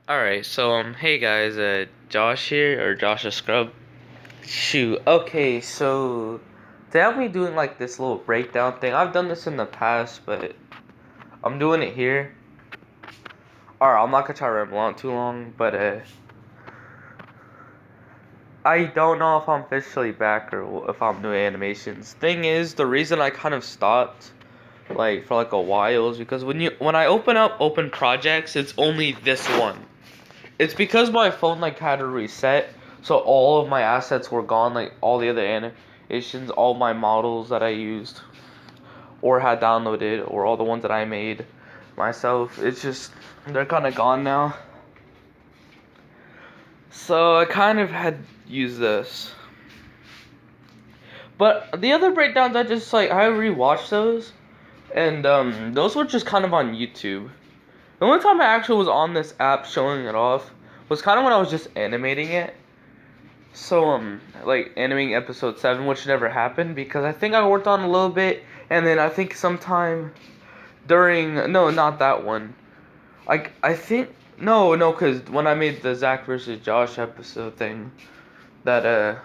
Alright, so hey guys, Josh here, or Josh a Scrub. Shoot, okay, so today I'll be doing like this little breakdown thing. I've done this in the past, but I'm doing it here. Alright, I'm not gonna try to ramble on too long, but I don't know if I'm officially back or if I'm doing animations. Thing is, the reason I kind of stopped like for like a while is because when I open projects, it's only this one. It's because my phone like had to reset, so all of my assets were gone, like all the other animations, all my models that I used or had downloaded, or all the ones that I made myself. It's just they're kind of gone now. So I kind of had used this. But the other breakdowns, I rewatched those, and those were just kind of on YouTube. The only time I actually was on this app showing it off was kind of when I was just animating it. So, like, animating episode 7, which never happened, because I think I worked on a little bit, and then I think sometime during, no, not that one. I think, no, because when I made the Zach versus Josh episode thing, that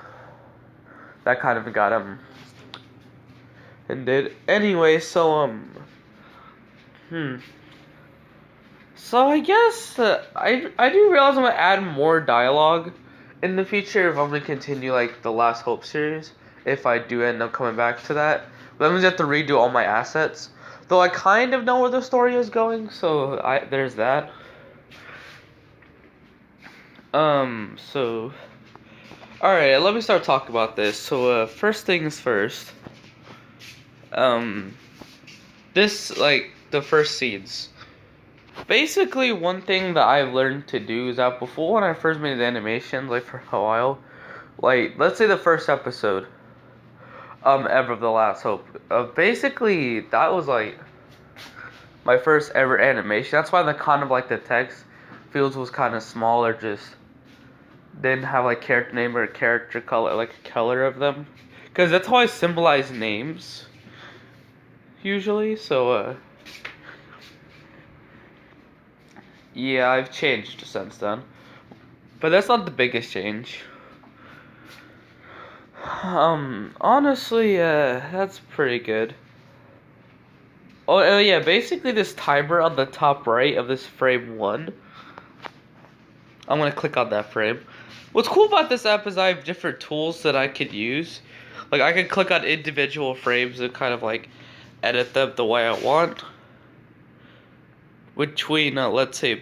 kind of got, ended. Anyway, so, So I guess I do realize I'm gonna add more dialogue in the future if I'm gonna continue like the Last Hope series. If I do end up coming back to that, but I'm gonna have to redo all my assets. Though I kind of know where the story is going, so there's that. So all right, let me start talking about this. So first things first. This like the first seeds. Basically, one thing that I've learned to do is that before, when I first made the animations, like for a while, like let's say the first episode, ever of The Last Hope, basically that was like my first ever animation. That's why the kind of like the text fields was kind of small, or just didn't have like character name or character color, like color of them, because that's how I symbolize names usually. So yeah, I've changed since then. But that's not the biggest change. Honestly, that's pretty good. Oh, yeah, basically this timer on the top right of this frame 1. I'm gonna click on that frame. What's cool about this app is I have different tools that I could use. Like, I can click on individual frames and kind of, like, edit them the way I want. Between, let's say...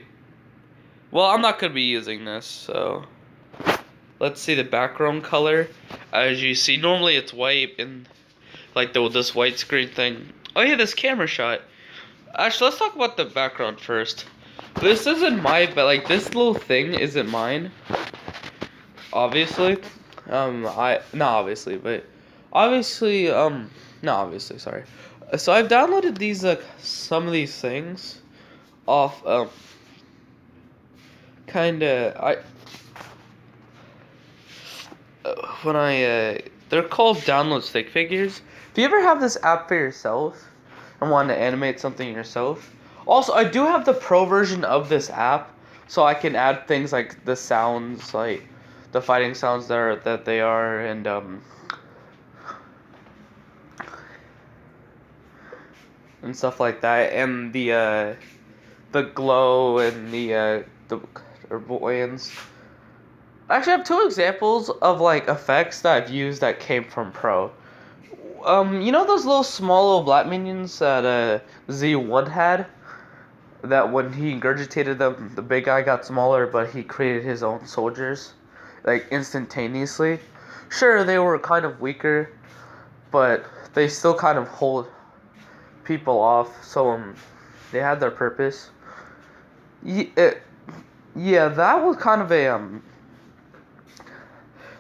Well, I'm not gonna be using this, so... Let's see the background color. As you see, normally it's white and like this white screen thing. Oh yeah, this camera shot. Actually, let's talk about the background first. This isn't but like this little thing isn't mine. Obviously, not obviously, but obviously, not obviously. Sorry. So I've downloaded these some of these things off when they're called download stick figures. If you ever have this app for yourself and want to animate something yourself, also I do have the pro version of this app, so I can add things like the sounds, like the fighting sounds that they are, and stuff like that, and the glow and the buoyance. Actually, I have 2 examples of like effects that I've used that came from Pro. You know those small little black minions that Z1 had? That when he ingurgitated them, the big guy got smaller, but he created his own soldiers, like instantaneously. Sure, they were kind of weaker, but they still kind of hold people off. So they had their purpose. Yeah, that was kind of a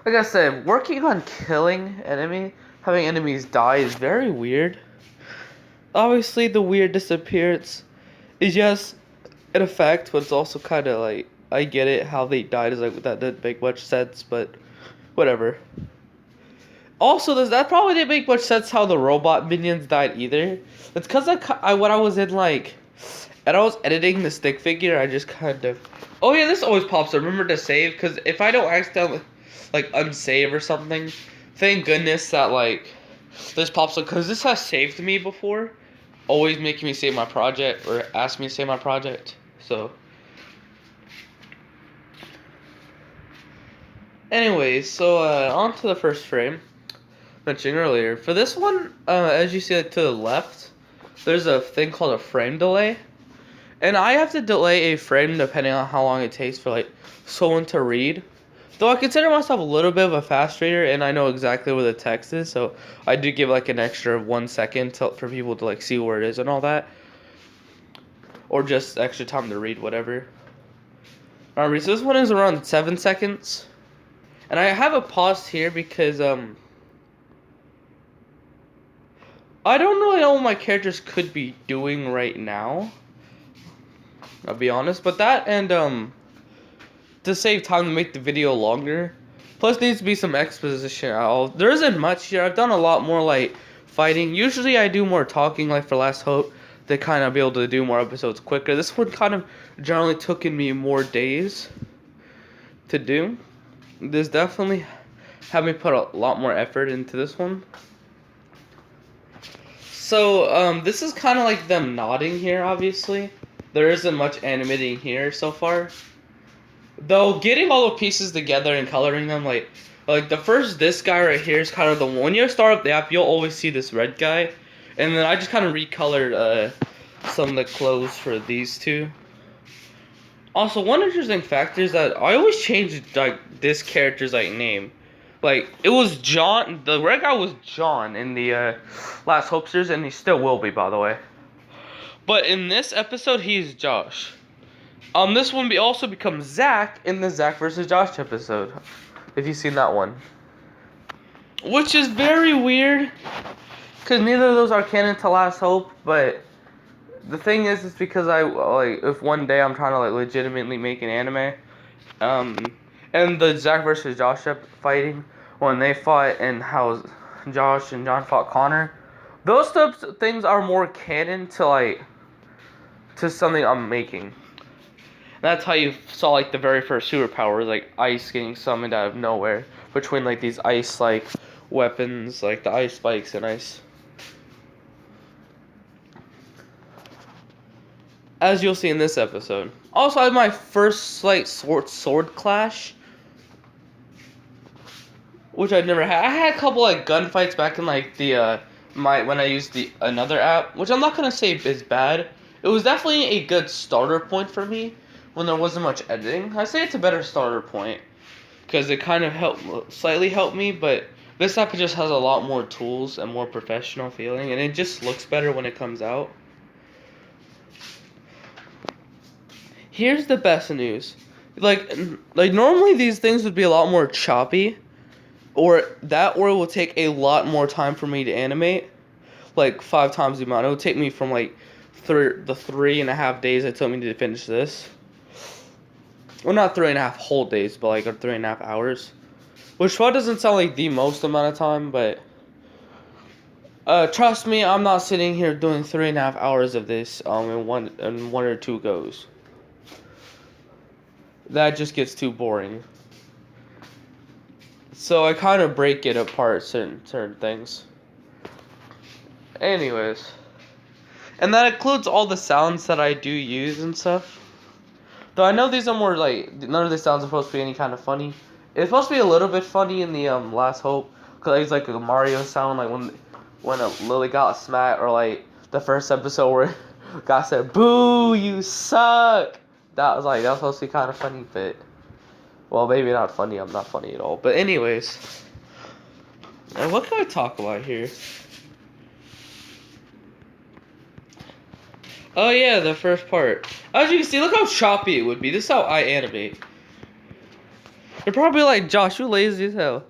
like I said, working on killing having enemies die is very weird. Obviously, the weird disappearance is just an effect, but it's also kind of like, I get it, how they died is like, that didn't make much sense, but whatever. Also, that probably didn't make much sense how the robot minions died either. It's because when I was in like And I was editing the stick figure, I just kind of... Oh yeah, this always pops up. Remember to save, because if I don't accidentally, like, unsave or something, thank goodness that, like, this pops up, because this has saved me before. Always making me save my project, or ask me to save my project. So... Anyways, so, on to the first frame. Mentioned earlier. For this one, as you see, like, to the left, there's a thing called a frame delay. And I have to delay a frame depending on how long it takes for, like, someone to read. Though I consider myself a little bit of a fast reader, and I know exactly where the text is, so I do give, like, an extra 1 second for people to, like, see where it is and all that. Or just extra time to read, whatever. Alright, so this one is around 7 seconds. And I have a pause here because, I don't really know what my characters could be doing right now. I'll be honest, but that and to save time to make the video longer. Plus needs to be some exposition. There isn't much here. I've done a lot more like fighting. Usually I do more talking like for Last Hope to kind of be able to do more episodes quicker. This one kind of generally took me more days to do. This definitely had me put a lot more effort into this one. So this is kind of like them nodding here, obviously. There isn't much animating here so far. Though getting all the pieces together and coloring them, like this guy right here is kind of the one. When you start up the app, you'll always see this red guy. And then I just kind of recolored some of the clothes for these two. Also, one interesting factor is that I always change like this character's like name. Like, it was John, the red guy was John in the Last Hopesters, and he still will be, by the way. But in this episode, he's Josh. This one also becomes Zach in the Zach versus Josh episode, if you've seen that one. Which is very weird, because neither of those are canon to Last Hope, but the thing is, it's because if one day I'm trying to, like, legitimately make an anime, and the Zach versus Josh fighting, when they fought and how Josh and John fought Connor, those things are more canon to, like, to something I'm making. And that's how you saw, like, the very first superpower, like, ice getting summoned out of nowhere, between, like, these ice, like, weapons, like the ice spikes and ice. As you'll see in this episode. Also, I had my first, slight sword clash, which I'd never had. I had a couple, like, gunfights back in, like, the, when I used the another app, which I'm not gonna say is bad. It was definitely a good starter point for me when there wasn't much editing. I say it's a better starter point because it kind of slightly helped me, but this app just has a lot more tools and more professional feeling, and it just looks better when it comes out. Here's the best news. Like normally these things would be a lot more choppy, or it will take a lot more time for me to animate, like 5 times the amount. It would take me from like the 3.5 days it took me to finish this. Well, not 3.5 whole days, but like 3.5 hours. Which probably doesn't sound like the most amount of time, but trust me, I'm not sitting here doing 3.5 hours of this in one or two goes. That just gets too boring. So I kind of break it apart, certain things. Anyways. And that includes all the sounds that I do use and stuff. Though I know these are more like, none of the sounds are supposed to be any kind of funny. It's supposed to be a little bit funny in the Last Hope. Because it's like a Mario sound, like when Lily got smacked, or like the first episode where God said, "Boo, you suck." That was supposed to be kind of funny, but, well, maybe not funny. I'm not funny at all. But anyways, what can I talk about here? Oh yeah, the first part. As you can see, look how choppy it would be. This is how I animate. You're probably like, Josh, you lazy as hell.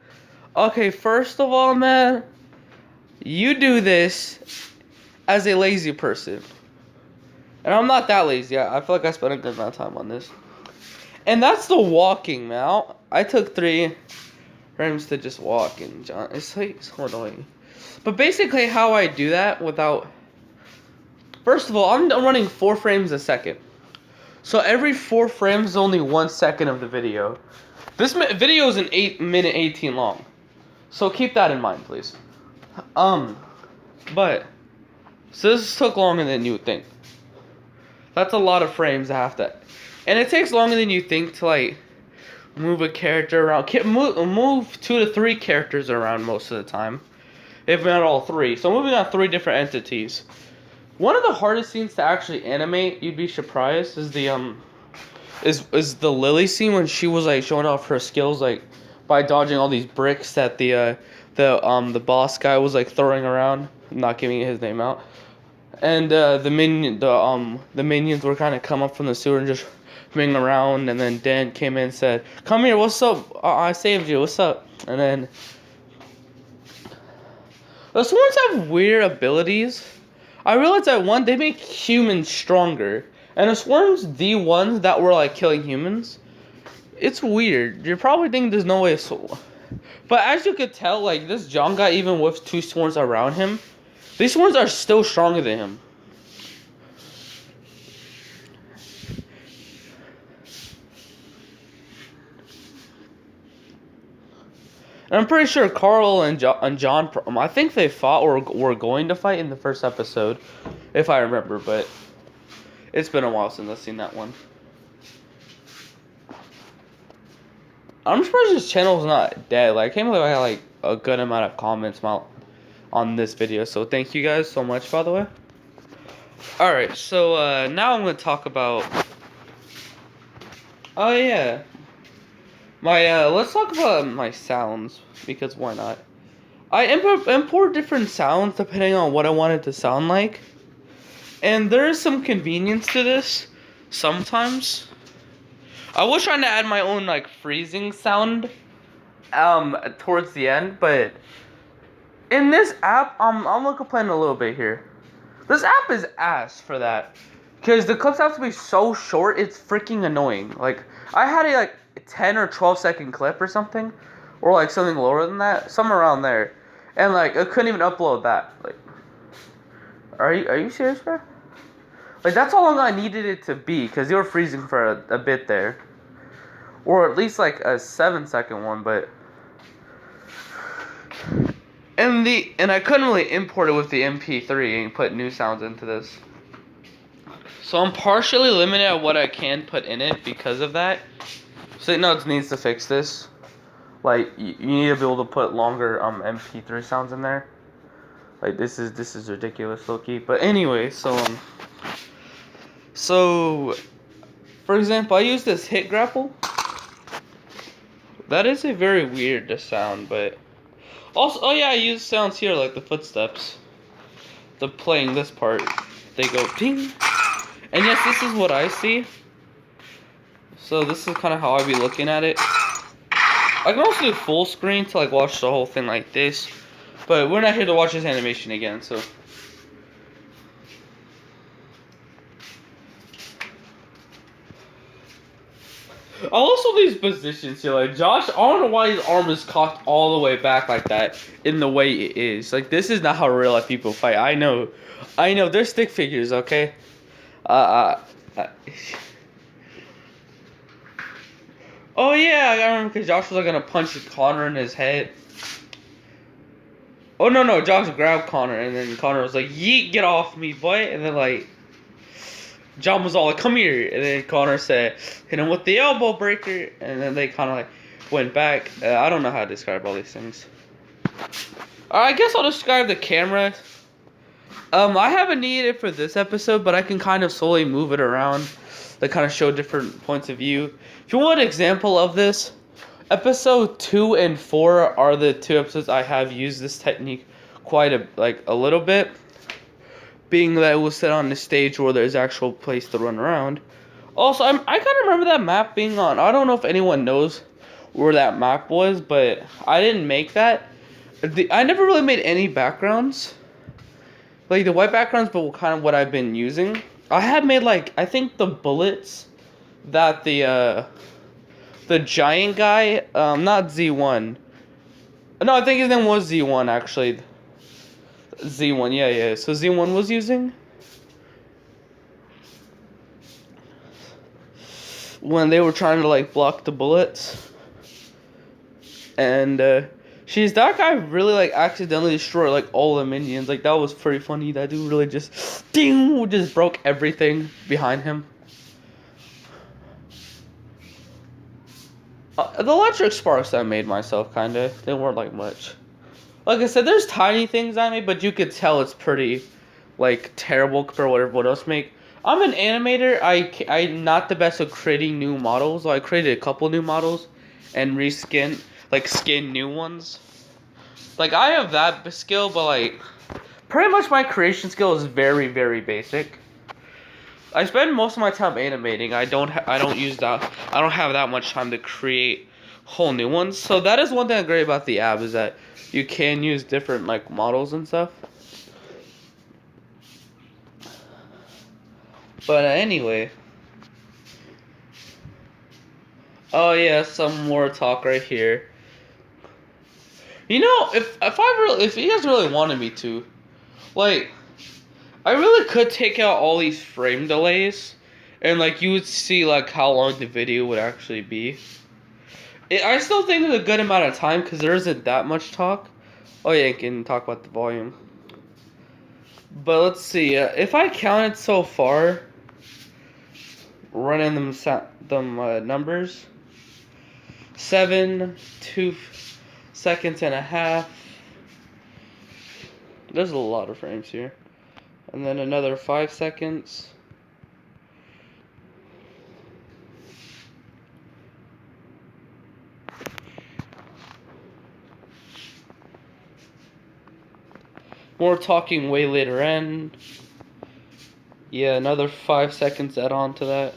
Okay, first of all, man, you do this as a lazy person. And I'm not that lazy. I feel like I spent a good amount of time on this. And that's the walking, man. I took 3 frames to just walk, and John, it's like so annoying. But basically, how I do that without. First of all, I'm running 4 frames a second. So every 4 frames is only 1 second of the video. This video is an 8-minute 18 long. So keep that in mind, please. But so this took longer than you would think. That's a lot of frames I have to, and it takes longer than you think to like move a character around. Move 2 to 3 characters around most of the time, if not all 3. So moving on 3 different entities. One of the hardest scenes to actually animate, you'd be surprised, is the is the Lily scene when she was like showing off her skills like by dodging all these bricks that the boss guy was like throwing around. I'm not giving his name out. And the minions were kind of come up from the sewer and just ring around, and then Dan came in and said, "Come here, what's up? I saved you. What's up?" And then the swarms have weird abilities. I realized that one, they make humans stronger, and the swarms, the ones that were like killing humans, it's weird. You're probably thinking there's no way so, but as you could tell, like this John guy, even with 2 swarms around him, these swarms are still stronger than him. And I'm pretty sure Carl and John, I think they fought or were going to fight in the first episode, if I remember, but it's been a while since I've seen that one. I'm surprised this channel's not dead. Like, I can't believe I got like a good amount of comments on this video, so thank you guys so much, by the way. Alright, so now I'm going to talk about, oh yeah, let's talk about my sounds, because why not? I import different sounds depending on what I want it to sound like. And there is some convenience to this, sometimes. I was trying to add my own, like, freezing sound, towards the end, but in this app, I'm gonna complain a little bit here. This app is ass for that. Because the clips have to be so short, it's freaking annoying. Like, I had a, like, 10 or 12 second clip or something, or like something lower than that, somewhere around there, and like I couldn't even upload that. Like, are you serious, bro? Like, that's how long I needed it to be, because you were freezing for a bit there, or at least like a 7-second one, but and I couldn't really import it with the MP3 and put new sounds into this. So I'm partially limited at what I can put in it because of that. Slipknot needs to fix this. Like, you need to be able to put longer MP3 sounds in there. Like, this is ridiculous, low-key. But anyway, so for example, I use this hit grapple. That is a very weird sound, but also, oh yeah, I use sounds here like the footsteps. The playing this part, they go ping, and yes, this is what I see. So this is kind of how I be looking at it. I can also do full screen to like watch the whole thing like this, but we're not here to watch this animation again, so. Also, these positions here, like Josh, I don't know why his arm is cocked all the way back like that in the way it is. Like, this is not how real life people fight. I know, they're stick figures, okay? Oh yeah, I remember because Josh was like gonna punch Connor in his head. Oh no, Josh grabbed Connor and then Connor was like, "Yeet, get off me, boy!" And then like, John was all like, "Come here," and then Connor said, "Hit him with the elbow breaker," and then they kind of like went back. I don't know how to describe all these things. I guess I'll describe the camera. I haven't needed it for this episode, but I can kind of slowly move it around. They kind of show different points of view. If you want an example of this, episode 2 and 4 are the 2 episodes I have used this technique quite a little bit. Being that it was set on the stage where there's actual place to run around. Also, I kind of remember that map being on. I don't know if anyone knows where that map was, but I didn't make that. I never really made any backgrounds. Like the white backgrounds, but kind of what I've been using. I had made like, I think the bullets that the giant guy, not Z1. No, I think his name was Z1 actually. Z1, yeah. So Z1 was using. when they were trying to like block the bullets, and that guy really like accidentally destroyed like all the minions. Like that was pretty funny. That dude really just broke everything behind him. The electric sparks I made myself, kinda. They weren't like much. Like I said, there's tiny things I made, but you could tell it's pretty, like, terrible compared to what everyone else make. I'm an animator. I'm not the best at creating new models. So I created a couple new models and skin new ones. Like, I have that skill, but, like, pretty much my creation skill is very, very basic. I spend most of my time animating. I don't have that much time to create whole new ones. So that is one thing great about the app is that you can use different like models and stuff. But anyway. Oh yeah, some more talk right here. You know, if you guys really wanted me to, like, I really could take out all these frame delays, and like you would see like how long the video would actually be. I still think it's a good amount of time because there isn't that much talk. Oh yeah, you can talk about the volume. But let's see. If I counted so far, running them numbers, 7, 2 seconds and a half. There's a lot of frames here, and then another 5 seconds. More talking way later end. Yeah, another 5 seconds add on to that.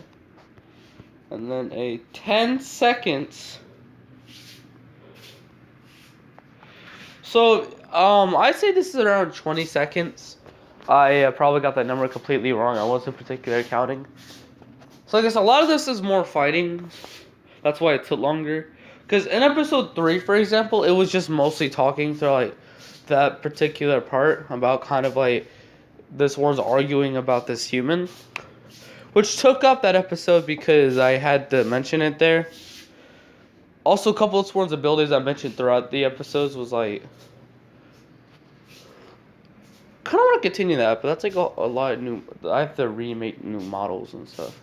And then a 10 seconds. So, I'd say this is around 20 seconds. I probably got that number completely wrong. I wasn't particularly counting. So I guess a lot of this is more fighting. That's why it took longer. Because in episode 3, for example, it was just mostly talking through, like, that particular part about kind of, like, this one's arguing about this human. Which took up that episode because I had to mention it there. Also, a couple of Sworn's abilities I mentioned throughout the episodes was, like, kind of want to continue that, but that's, like, a lot of new... I have to remake new models and stuff.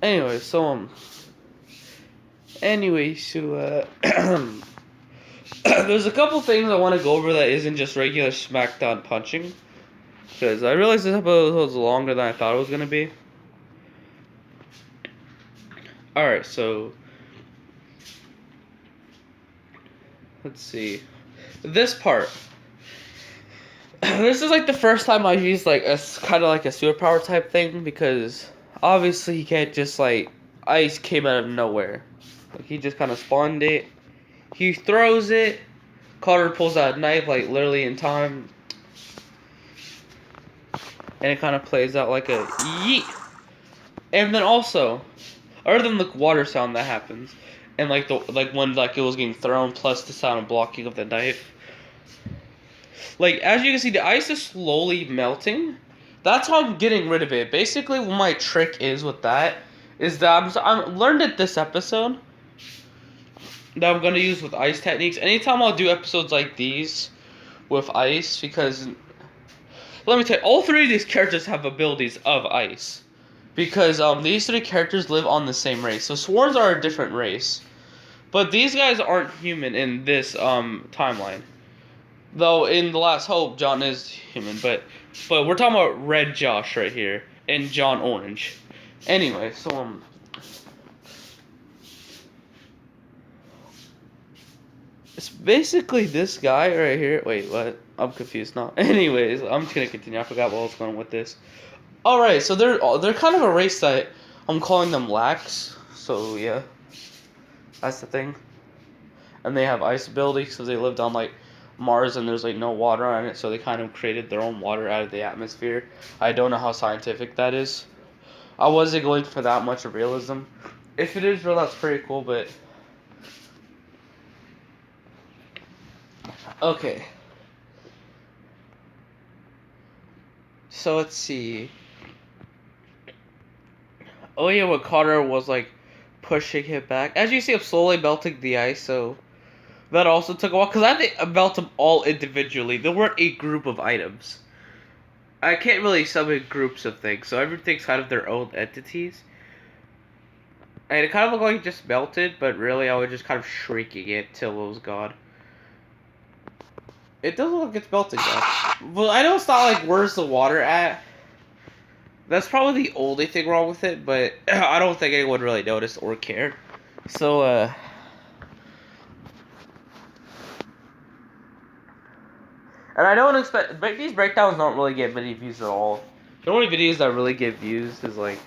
Anyway, so, there's a couple things I want to go over that isn't just regular SmackDown punching. Because I realized this episode was longer than I thought it was going to be. Alright, so... let's see. This part. This is like the first time I used like a kind of like a superpower type thing because obviously he can't just like ice came out of nowhere. Like he just kind of spawned it. He throws it. Carter pulls out a knife like literally in time. And it kind of plays out like a yeet. And then also, other than the water sound that happens, and like when like it was getting thrown plus the sound of blocking of the knife. Like, as you can see, the ice is slowly melting. That's how I'm getting rid of it. Basically, what my trick is with that is that I'm learned it this episode that I'm going to use with ice techniques. Anytime I'll do episodes like these with ice, because, let me tell you, all 3 of these characters have abilities of ice. Because these 3 characters live on the same race. So, Sworns are a different race. But these guys aren't human in this timeline. Though in The Last Hope, John is human, but we're talking about Red Josh right here and John Orange. Anyway, so it's basically this guy right here. Wait, what? I'm confused now. Anyways, I'm just gonna continue. I forgot what I was going with this. All right, so they're kind of a race that I'm calling them lax. So yeah, that's the thing. And they have ice abilities because they lived on like Mars and there's like no water on it, so they kind of created their own water out of the atmosphere. I don't know how scientific that is. I wasn't going for that much of realism. If it is real, that's pretty cool, but okay. So let's see. Oh yeah, when Connor was like pushing him back. As you see him slowly melting the ice, so that also took a while. Because I think I melt them all individually. There weren't a group of items. I can't really summon groups of things, so everything's kind of their own entities. And it kind of looked like it just melted, but really I was just kind of shrinking it till it was gone. It doesn't look like it's melting though. Well, I know it's not like, where's the water at? That's probably the only thing wrong with it, but I don't think anyone really noticed or cared. So, and I don't expect, these breakdowns don't really get many views at all. The only videos that really get views is, like,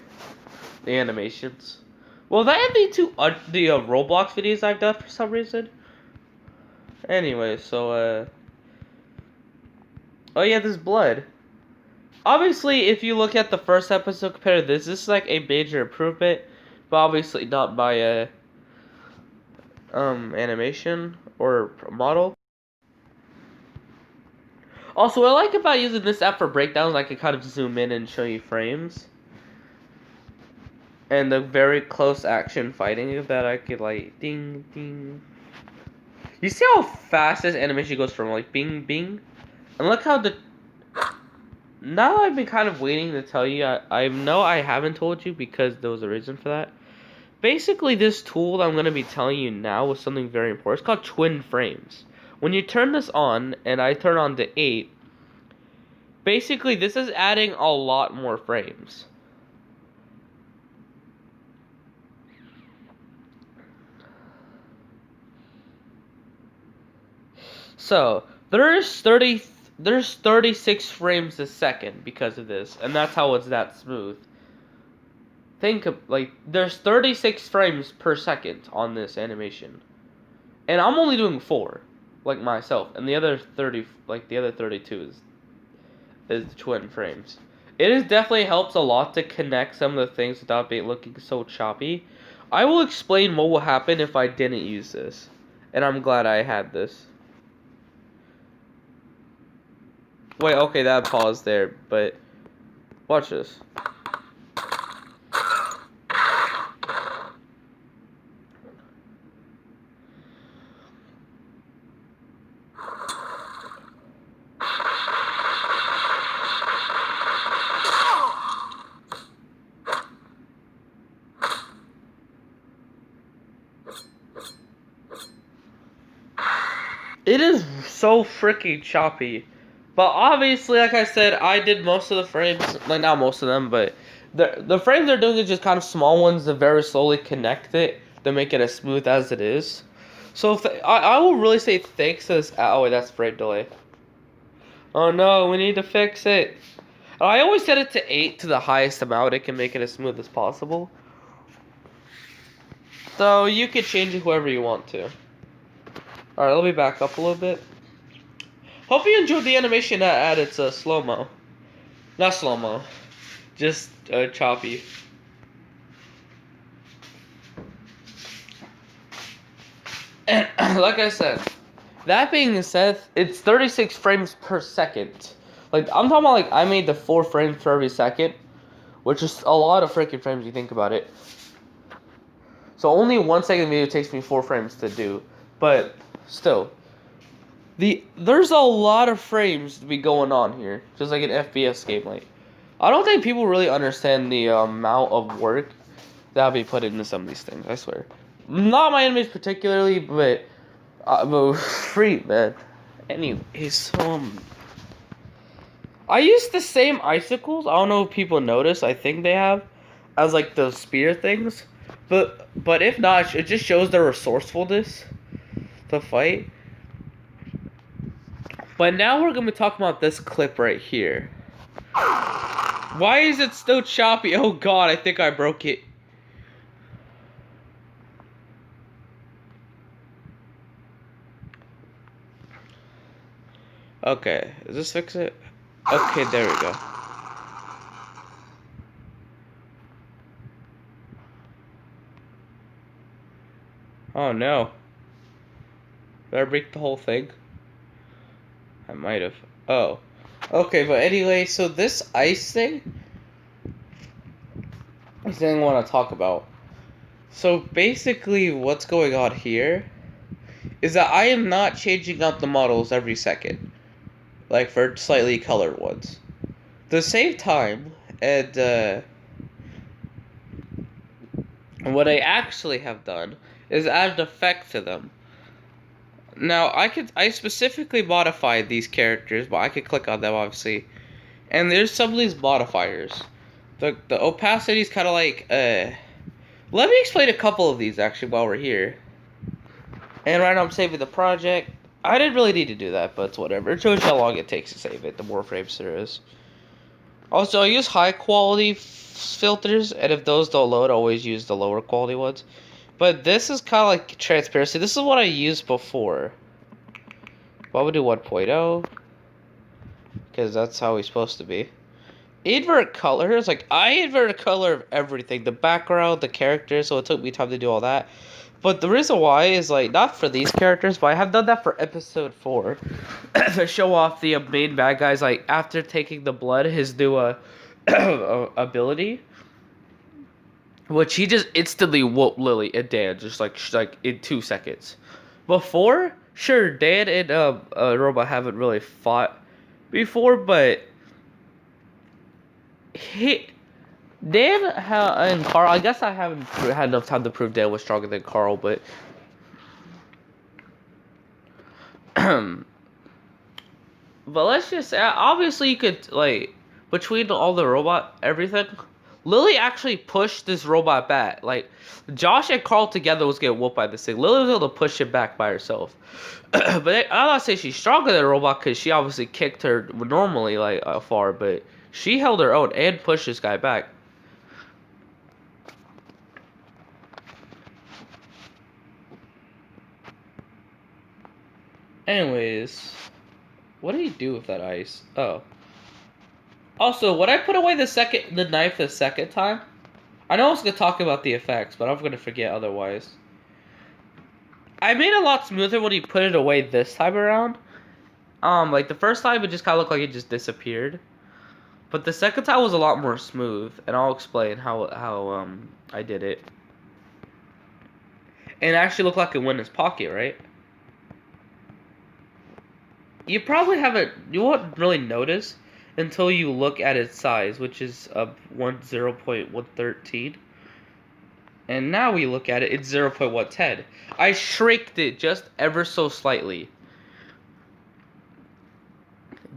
the animations. Well, that and the Roblox videos I've done for some reason. Anyway, so, oh yeah, there's blood. Obviously, if you look at the first episode compared to this is like a major improvement, but obviously not by animation or model. Also, what I like about using this app for breakdowns, I can kind of zoom in and show you frames. And the very close action fighting that I could like ding ding. You see how fast this animation goes from like bing bing? And look how the now I've been kind of waiting to tell you. I know I haven't told you because there was a reason for that. Basically, this tool that I'm going to be telling you now is something very important. It's called twin frames. When you turn this on, and I turn on to 8, basically this is adding a lot more frames. So, there's 36 frames a second because of this, and that's how it's that smooth. Think of, like, there's 36 frames per second on this animation. And I'm only doing 4, like myself, and the other 32 is the twin frames. It definitely helps a lot to connect some of the things without looking so choppy. I will explain what will happen if I didn't use this, and I'm glad I had this. Wait, okay, that paused there, but watch this. It is so freaking choppy. But obviously, like I said, I did most of the frames. Like, not most of them, but the frames they're doing is just kind of small ones to very slowly connect it to make it as smooth as it is. So I will really say thanks to this. Oh, wait, that's frame delay. Oh no, we need to fix it. I always set it to 8 to the highest amount. It can make it as smooth as possible. So you can change it whoever you want to. Alright, let me back up a little bit. Hope you enjoyed the animation at its slow-mo. Not slow-mo. Just choppy. And like I said, that being said, it's 36 frames per second. Like, I'm talking about, like, I made the 4 frames per every second, which is a lot of freaking frames if you think about it. So only 1 second video takes me 4 frames to do, but still. There's a lot of frames to be going on here, just like an FPS game. Like, I don't think people really understand the amount of work that'll be put into some of these things. I swear, not my enemies particularly, but free man. Anyways, I used the same icicles. I don't know if people notice. I think they have, as like the spear things, but if not, it just shows their resourcefulness to fight. But now we're going to be talking about this clip right here. Why is it still choppy? Oh god, I think I broke it. Okay, does this fix it? Okay, there we go. Oh no. Did I break the whole thing? I might have. Oh. Okay, but anyway, so this ice thing, thing I want to talk about. So basically, what's going on here is that I am not changing out the models every second, like for slightly colored ones. To save time, and what I actually have done is add effect to them. Now I specifically modified these characters, but I could click on them obviously, and there's some of these modifiers. The opacity is kind of like Let me explain a couple of these actually while we're here. And right now I'm saving the project. I didn't really need to do that, but it's whatever. It shows you how long it takes to save it, the more frames there is. Also, I use high quality filters, and if those don't load, I always use the lower quality ones. But this is kind of like transparency. This is what I used before. Why would we do 1.0? Because that's how we're supposed to be. Invert colors, like I invert color of everything, the background, the characters, so it took me time to do all that. But the reason why is like not for these characters, but I have done that for episode 4 to show off the main bad guys. Like after taking the blood, his new ability, which he just instantly whooped Lily and Dan just like in 2 seconds. Before, sure, Dan and Robot haven't really fought before, but Dan and Carl, I guess I haven't had enough time to prove Dan was stronger than Carl, but but let's just say, obviously you could, like, between all the robot, everything, Lily actually pushed this robot back. Like, Josh and Carl together was getting whooped by this thing. Lily was able to push it back by herself. But I'm not saying she's stronger than a robot, because she obviously kicked her normally, like, far, but she held her own and pushed this guy back. Anyways, what did he do with that ice? Oh. Also, when I put away the knife the second time, I know I was gonna talk about the effects, but I'm gonna forget otherwise. I made it a lot smoother when he put it away this time around. Like the first time it just kind of looked like it just disappeared, but the second time was a lot more smooth, and I'll explain how I did it. And it actually looked like it went in his pocket, right? You probably you won't really notice until you look at its size, which is 0.113. And now we look at it, it's 0.110. I shrinked it just ever so slightly.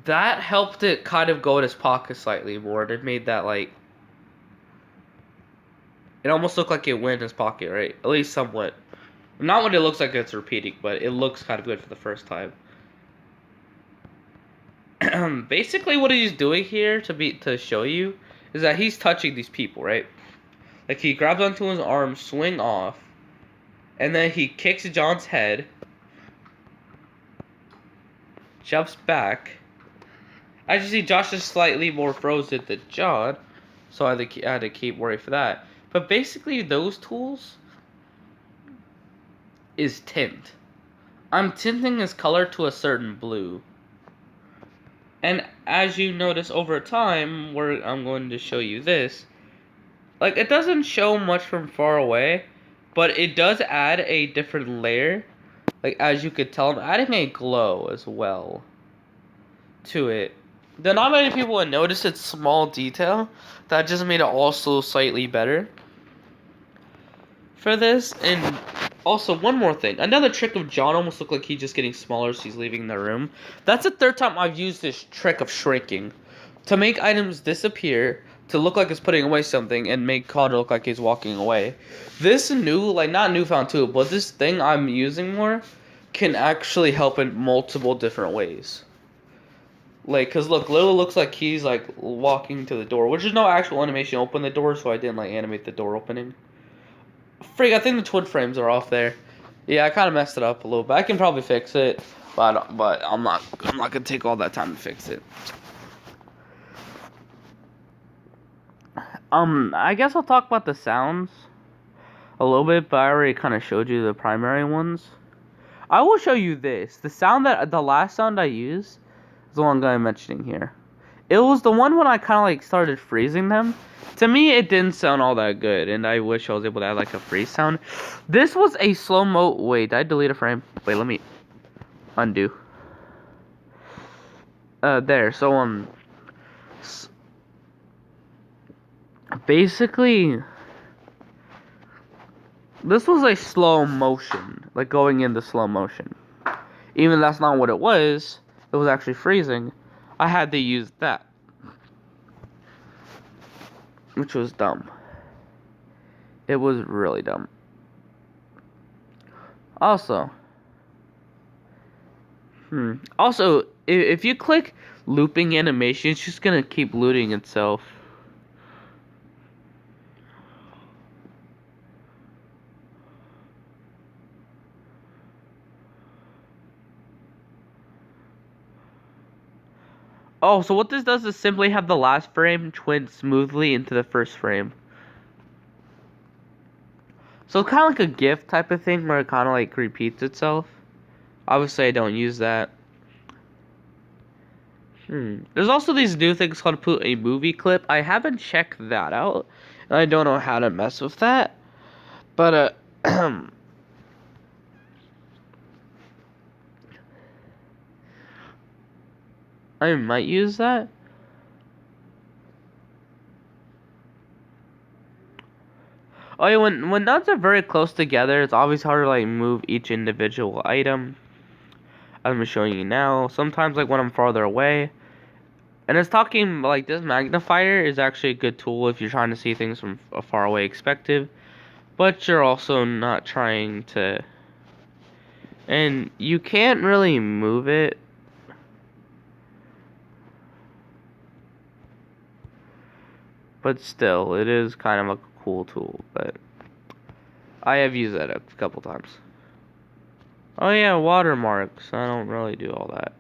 That helped it kind of go in his pocket slightly more, and it made that, like, it almost looked like it went in his pocket, right? At least somewhat. Not when it looks like it's repeating, but it looks kind of good for the first time. Basically what he's doing here to show you is that he's touching these people, right? Like he grabs onto his arm, swing off, and then he kicks John's head, jumps back. As you see, Josh is slightly more frozen than John, so I had to keep worrying for that. But basically those tools is tint. I'm tinting his color to a certain blue. And as you notice over time, where I'm going to show you this, like it doesn't show much from far away, but it does add a different layer. Like as you could tell, I'm adding a glow as well to it. Though not many people would notice its small detail, that just made it also slightly better for this. And also, one more thing. Another trick of John almost looked like he's just getting smaller as he's leaving the room. That's the third time I've used this trick of shrinking. To make items disappear, to look like it's putting away something, and make Connor look like he's walking away. This new, like not newfound tool, but this thing I'm using more, can actually help in multiple different ways. Like, cause look, Lilo looks like he's like walking to the door, which is no actual animation open the door, so I didn't like animate the door opening. Freak, I think the twin frames are off there. Yeah, I kind of messed it up a little bit. I can probably fix it, but I'm not gonna take all that time to fix it. I guess I'll talk about the sounds a little bit, but I already kind of showed you the primary ones. I will show you this. The last sound I use is the one I'm mentioning here. It was the one when I kind of like started freezing them. To me, it didn't sound all that good, and I wish I was able to add like a freeze sound. This was a slow mo. Wait, did I delete a frame? Wait, let me undo. There. So basically, this was a slow motion, like going into slow motion. Even that's not what it was. It was actually freezing. I had to use that, which was dumb. It was really dumb. Also, if you click looping animation, it's just gonna keep looting itself. Oh, so what this does is simply have the last frame twin smoothly into the first frame. So it's kind of like a GIF type of thing where it kind of like repeats itself. Obviously, I don't use that. There's also these new things called put a movie clip. I haven't checked that out, and I don't know how to mess with that. But I might use that. Oh yeah, when nuts are very close together, it's always hard to like move each individual item. As I'm showing you now. Sometimes like when I'm farther away. And it's talking like this magnifier is actually a good tool if you're trying to see things from a far away perspective. But you're also not trying to. And you can't really move it. But still, it is kind of a cool tool. But I have used that a couple times. Oh yeah, watermarks. I don't really do all that.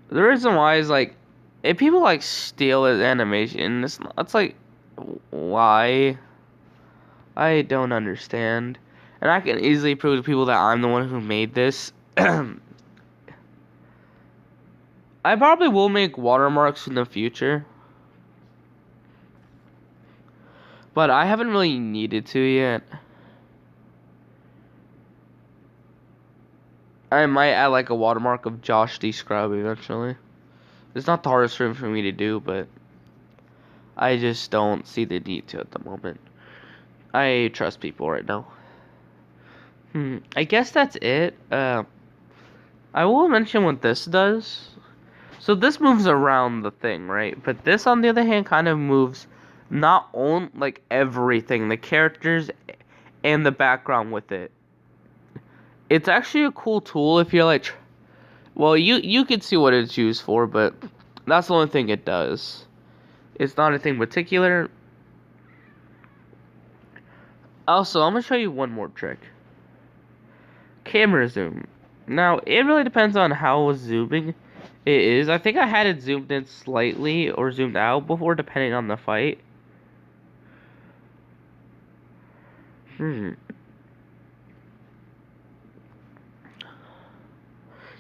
The reason why is like, if people like steal his animation, it's like, why? I don't understand. And I can easily prove to people that I'm the one who made this. I probably will make watermarks in the future. But I haven't really needed to yet. I might add like a watermark of Josh D. Scrub eventually. It's not the hardest thing for me to do, but I just don't see the need to at the moment. I trust people right now. I guess that's it. I will mention what this does. So this moves around the thing, right? But this, on the other hand, kind of moves not on like everything, the characters and the background with it. It's actually a cool tool if you're like, well, you can see what it's used for, but that's the only thing it does. It's not anything particular. Also, I'm gonna show you one more trick. Camera zoom. Now, it really depends on how zooming it is. I think I had it zoomed in slightly or zoomed out before, depending on the fight. You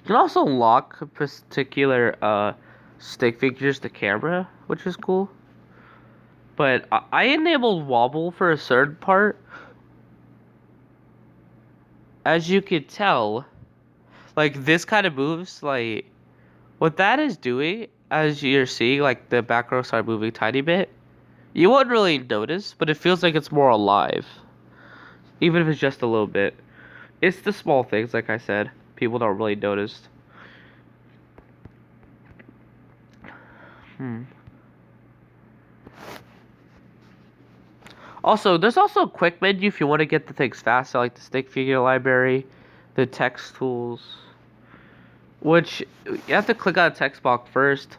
can also lock particular stick figures to camera, which is cool. But I enabled wobble for a certain part. As you could tell, like this kind of moves, like what that is doing, as you're seeing, like the background start moving a tiny bit. You won't really notice, but it feels like it's more alive. Even if it's just a little bit. It's the small things, like I said. People don't really notice. Also, there's also a quick menu if you want to get the things faster, like the stick figure library, the text tools. Which, you have to click on a text box first.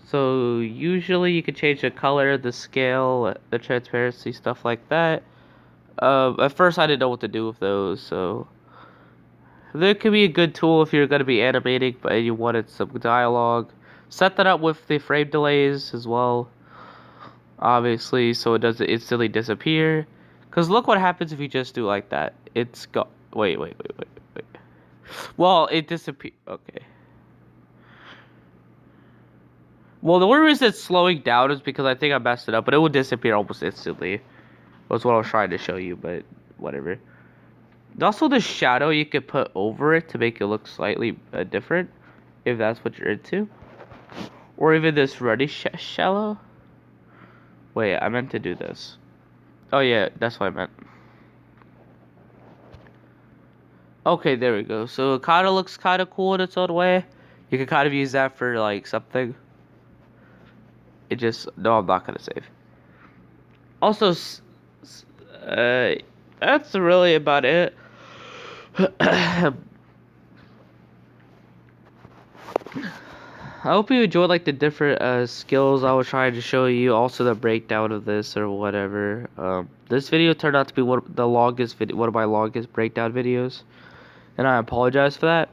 So, usually you can change the color, the scale, the transparency, stuff like that. At first I didn't know what to do with those, so there could be a good tool if you're going to be animating but you wanted some dialogue. Set that up with the frame delays as well, obviously, so it doesn't instantly disappear. Because look what happens if you just do like that. It's got... Wait. Well, it disappeared. Okay. Well, the only reason it's slowing down is because I think I messed it up, but it will disappear almost instantly. Was what I was trying to show you, but whatever. Also, the shadow you could put over it to make it look slightly different, if that's what you're into. Or even this reddish shallow. Wait, I meant to do this. Oh yeah, that's what I meant. Okay, there we go. So it kind of looks kind of cool in its own way. You can kind of use that for like something. It just no, I'm not gonna save. Also, that's really about it. I hope you enjoyed like the different skills I was trying to show you. Also the breakdown of this or whatever. This video turned out to be one of my longest breakdown videos, and I apologize for that.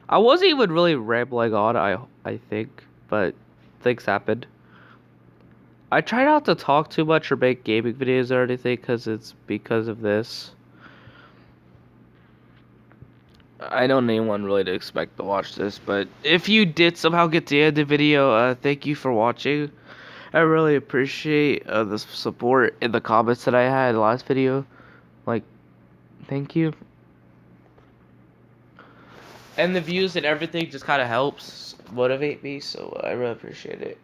I wasn't even really rambling on. I think, but things happened. I try not to talk too much or make gaming videos or anything because of this. I don't need anyone really to expect to watch this, but if you did somehow get to the end of the video, thank you for watching. I really appreciate the support in the comments that I had in the last video. Like, thank you. And the views and everything just kind of helps motivate me, so I really appreciate it.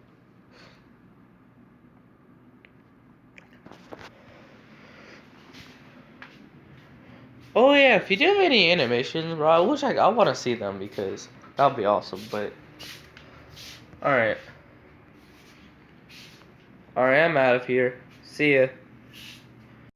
Oh yeah, if you do have any animations, bro, I want to see them because that'll be awesome. But all right, I'm out of here. See ya.